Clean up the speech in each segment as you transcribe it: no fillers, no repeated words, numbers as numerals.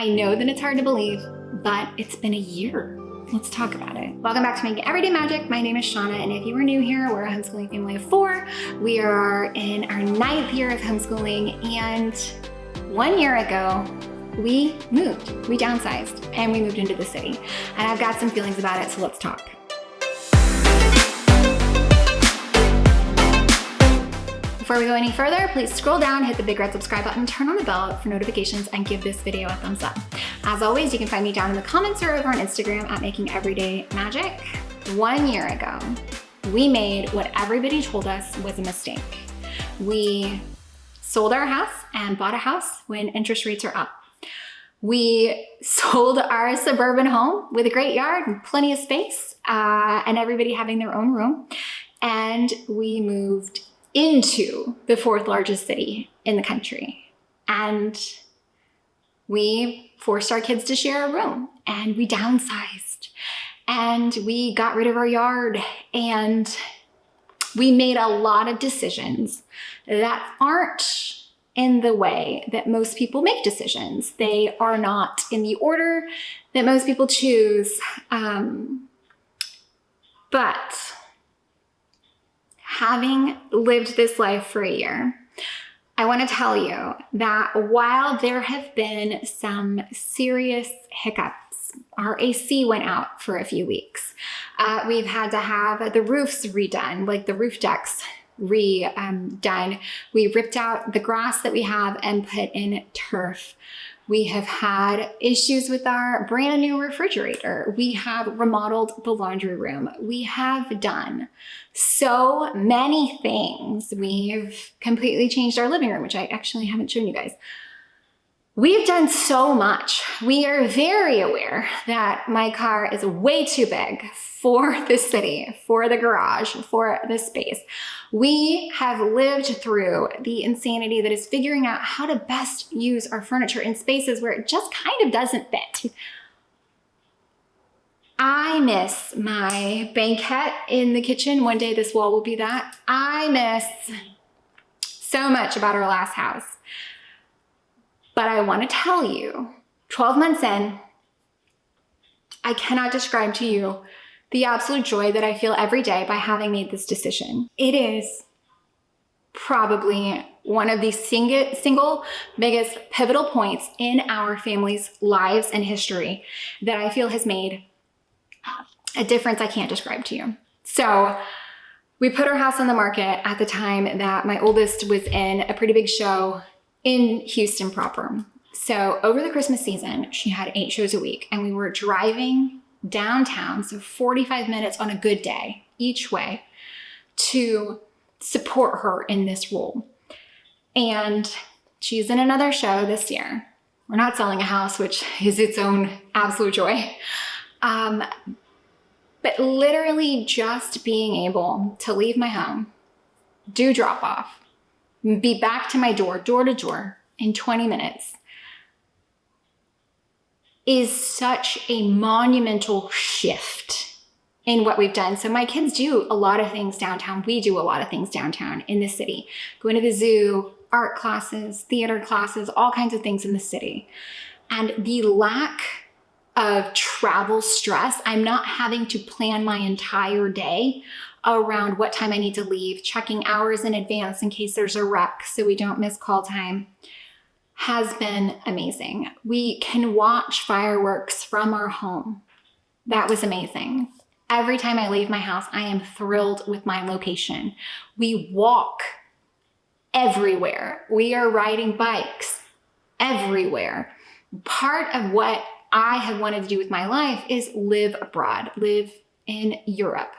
I know that it's hard to believe, but it's been a year. Let's talk about it. Welcome back to Making Everyday Magic. My name is Shanna, and if you are new here, we're a homeschooling family of 4. We are in our 9th year of homeschooling, and 1 year ago, we moved. We downsized, and we moved into the city. And I've got some feelings about it, so let's talk. Before we go any further, please scroll down, hit the big red subscribe button, turn on the bell for notifications, and give this video a thumbs up. As always, you can find me down in the comments or over on Instagram at Making Everyday Magic. 1 year ago, we made what everybody told us was a mistake. We sold our house and bought a house when interest rates are up. We sold our suburban home with a great yard and plenty of space, and everybody having their own room. And we moved into the 4th largest city in the country. And we forced our kids to share a room, and we downsized, and we got rid of our yard, and we made a lot of decisions that aren't in the way that most people make decisions. They are not in the order that most people choose. But having lived this life for a year, I want to tell you that while there have been some serious hiccups, our AC went out for a few weeks. We've had to have the roofs redone, like the roof decks redone. We ripped out the grass that we have and put in turf. We have had issues with our brand new refrigerator. We have remodeled the laundry room. We have done so many things. We've completely changed our living room, which I actually haven't shown you guys. We've done so much. We are very aware that my car is way too big for the city, for the garage, for the space. We have lived through the insanity that is figuring out how to best use our furniture in spaces where it just kind of doesn't fit. I miss my banquette in the kitchen. One day this wall will be that. I miss so much about our last house. But I want to tell you, 12 months in, I cannot describe to you the absolute joy that I feel every day by having made this decision. It is probably one of the single biggest pivotal points in our family's lives and history that I feel has made a difference I can't describe to you. So we put our house on the market at the time that my oldest was in a pretty big show in Houston proper. So over the Christmas season, she had 8 shows a week, and we were driving downtown, so 45 minutes on a good day each way, to support her in this role. And she's in another show this year. We're not selling a house, which is its own absolute joy. But literally just being able to leave my home, do drop off, be back to my door to door in 20 minutes is such a monumental shift in what we've done. So my kids do a lot of things downtown. We do a lot of things downtown in the city. Going to the zoo, art classes, theater classes, all kinds of things in the city. And the lack of travel stress, I'm not having to plan my entire day around what time I need to leave, checking hours in advance in case there's a wreck so we don't miss call time, has been amazing. We can watch fireworks from our home. That was amazing. Every time I leave my house, I am thrilled with my location. We walk everywhere. We are riding bikes everywhere. Part of what I have wanted to do with my life is live abroad, live in Europe,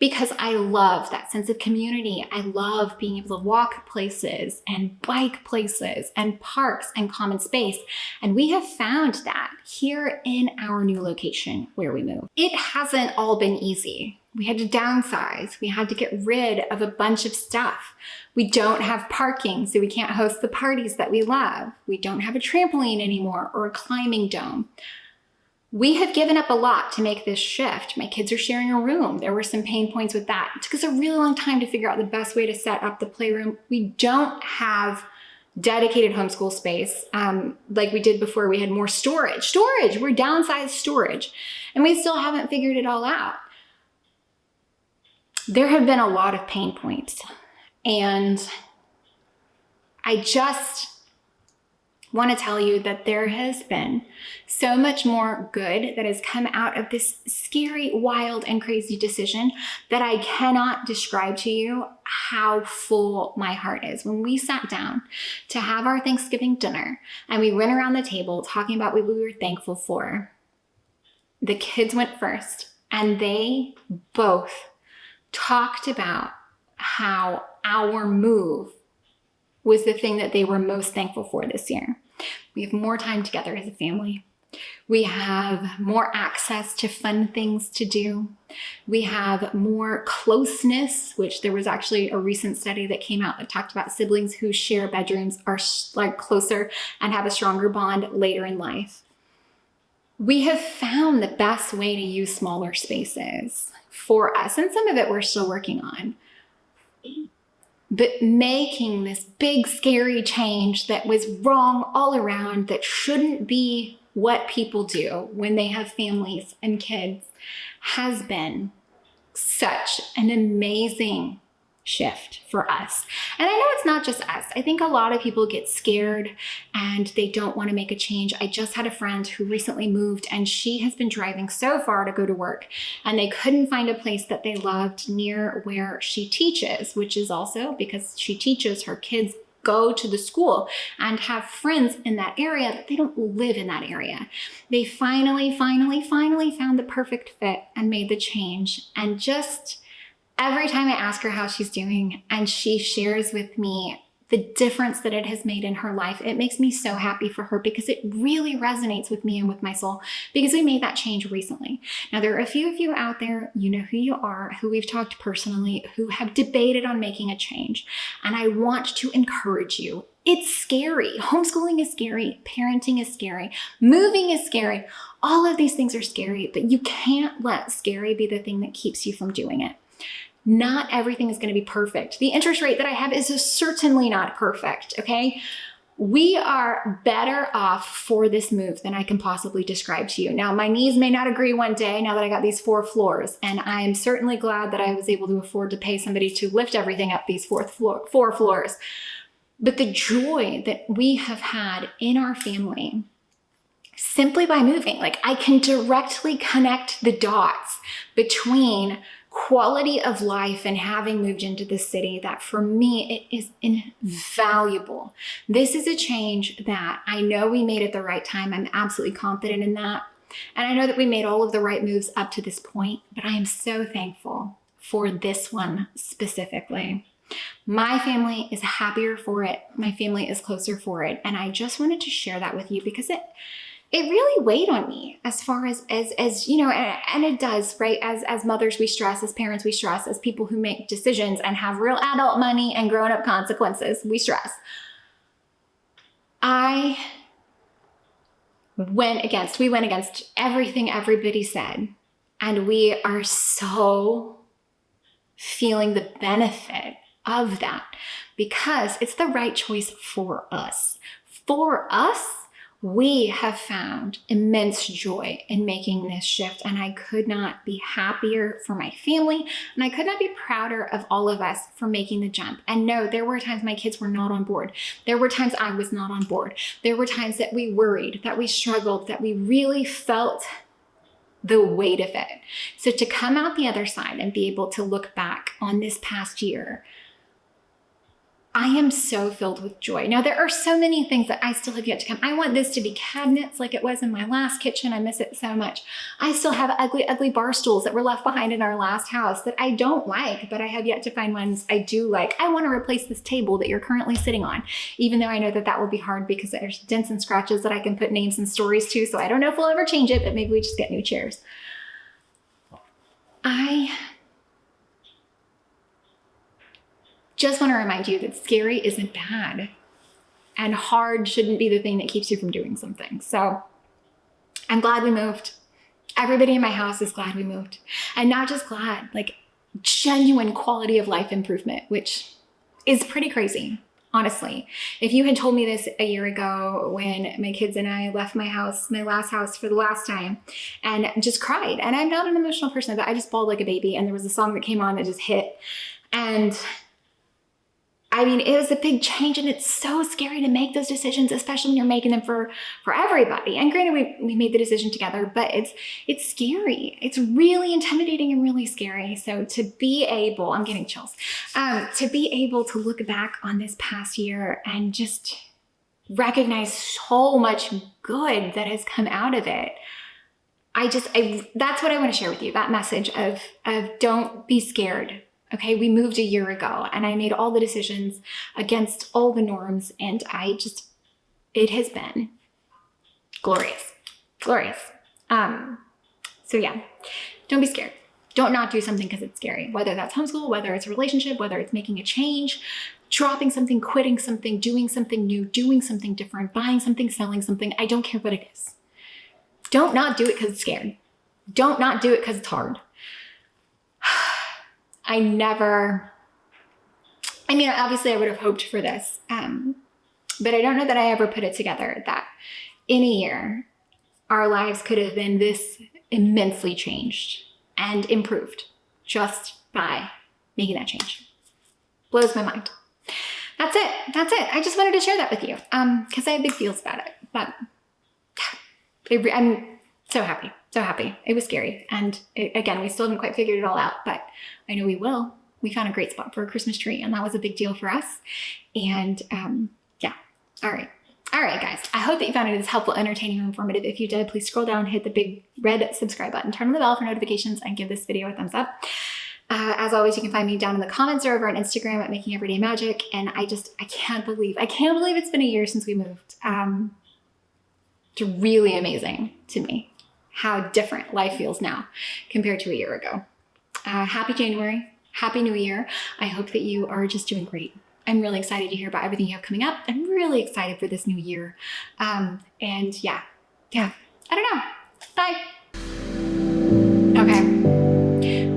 because I love that sense of community. I love being able to walk places and bike places and parks and common space. And we have found that here in our new location where we moved. It hasn't all been easy. We had to downsize. We had to get rid of a bunch of stuff. We don't have parking, so we can't host the parties that we love. We don't have a trampoline anymore or a climbing dome. We have given up a lot to make this shift. My kids are sharing a room. There were some pain points with that. It took us a really long time to figure out the best way to set up the playroom. We don't have dedicated homeschool space. Like we did before, we had more storage. We're downsized storage, and we still haven't figured it all out. There have been a lot of pain points, and I just want to tell you that there has been so much more good that has come out of this scary, wild, and crazy decision that I cannot describe to you how full my heart is. When we sat down to have our Thanksgiving dinner and we went around the table talking about what we were thankful for, the kids went first, and they both talked about how our move was the thing that they were most thankful for this year. We have more time together as a family. We have more access to fun things to do. We have more closeness, which there was actually a recent study that came out that talked about siblings who share bedrooms are like closer and have a stronger bond later in life. We have found the best way to use smaller spaces for us, and some of it we're still working on. But making this big, scary change that was wrong all around, that shouldn't be what people do when they have families and kids, has been such an amazing shift for us. And I know it's not just us. I think a lot of people get scared and they don't want to make a change. I just had a friend who recently moved, and she has been driving so far to go to work, and they couldn't find a place that they loved near where she teaches, which is also because she teaches, her kids go to the school and have friends in that area, but they don't live in that area. They finally found the perfect fit and made the change. And just every time I ask her how she's doing and she shares with me the difference that it has made in her life, it makes me so happy for her, because it really resonates with me and with my soul, because we made that change recently. Now, there are a few of you out there, you know who you are, who we've talked personally, who have debated on making a change. And I want to encourage you. It's scary. Homeschooling is scary. Parenting is scary. Moving is scary. All of these things are scary, but you can't let scary be the thing that keeps you from doing it. Not everything is going to be perfect. The interest rate that I have is certainly not perfect, okay? We are better off for this move than I can possibly describe to you. Now, my knees may not agree one day now that I got these 4 floors, and I'm certainly glad that I was able to afford to pay somebody to lift everything up these 4 floors. But the joy that we have had in our family simply by moving, like I can directly connect the dots between quality of life and having moved into the city, that for me, it is invaluable. This is a change that I know we made at the right time. I'm absolutely confident in that. And I know that we made all of the right moves up to this point, but I am so thankful for this one specifically. My family is happier for it. My family is closer for it. And I just wanted to share that with you, because it really weighed on me as far as you know, and it does, right? As mothers, we stress, as parents, we stress, as people who make decisions and have real adult money and grown-up consequences, we stress. We went against everything everybody said, and we are so feeling the benefit of that, because it's the right choice for us. For us, we have found immense joy in making this shift, and I could not be happier for my family, and I could not be prouder of all of us for making the jump. And no, there were times my kids were not on board. There were times I was not on board. There were times that we worried, that we struggled, that we really felt the weight of it. So to come out the other side and be able to look back on this past year, I am so filled with joy. Now, there are so many things that I still have yet to come. I want this to be cabinets like it was in my last kitchen. I miss it so much. I still have ugly bar stools that were left behind in our last house that I don't like, but I have yet to find ones I do like. I want to replace this table that you're currently sitting on, even though I know that will be hard because there's dents and scratches that I can put names and stories to. So I don't know if we'll ever change it, but maybe we just get new chairs. I just want to remind you that scary isn't bad, and hard shouldn't be the thing that keeps you from doing something. So I'm glad we moved. Everybody in my house is glad we moved. And not just glad, like genuine quality of life improvement, which is pretty crazy, Honestly, if you had told me this a year ago when my kids and I left my house, my last house for the last time, and just cried, and I'm not an emotional person, but I just bawled like a baby, and there was a song that came on that just hit, and I mean, it was a big change, and it's so scary to make those decisions, especially when you're making them for everybody. And granted, we made the decision together, but it's scary. It's really intimidating and really scary. So to be able, I'm getting chills, to be able to look back on this past year and just recognize so much good that has come out of it. That's what I want to share with you, that message of don't be scared. Okay, we moved a year ago and I made all the decisions against all the norms, and it has been glorious, glorious. So yeah, don't be scared. Don't not do something because it's scary, whether that's homeschool, whether it's a relationship, whether it's making a change, dropping something, quitting something, doing something new, doing something different, buying something, selling something. I don't care what it is. Don't not do it because it's scared. Don't not do it because it's hard. Obviously I would have hoped for this, but I don't know that I ever put it together that in a year, our lives could have been this immensely changed and improved just by making that change. Blows my mind. That's it. I just wanted to share that with you because I have big feels about it, but I'm so happy. So happy. It was scary. And again, we still haven't quite figured it all out, but I know we will. We found a great spot for a Christmas tree, and that was a big deal for us. And yeah. All right, guys. I hope that you found it as helpful, entertaining, or informative. If you did, please scroll down, hit the big red subscribe button, turn on the bell for notifications, and give this video a thumbs up. As always, you can find me down in the comments or over on Instagram at Making Everyday Magic. And I can't believe it's been a year since we moved. It's really amazing to me how different life feels now compared to a year ago. Happy January, Happy New Year. I hope that you are just doing great. I'm really excited to hear about everything you have coming up. I'm really excited for this new year. And yeah, I don't know. Bye. Okay,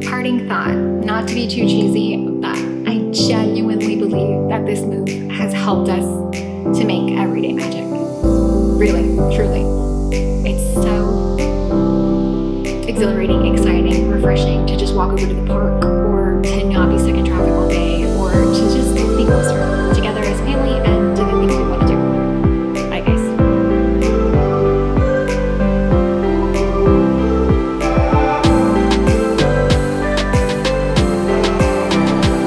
parting thought, not to be too cheesy, but I genuinely believe that this move has helped us to make everyday magic. Really, truly. It's so exhilarating, exciting, refreshing to just walk over to the park, or to not be stuck in traffic all day, or to just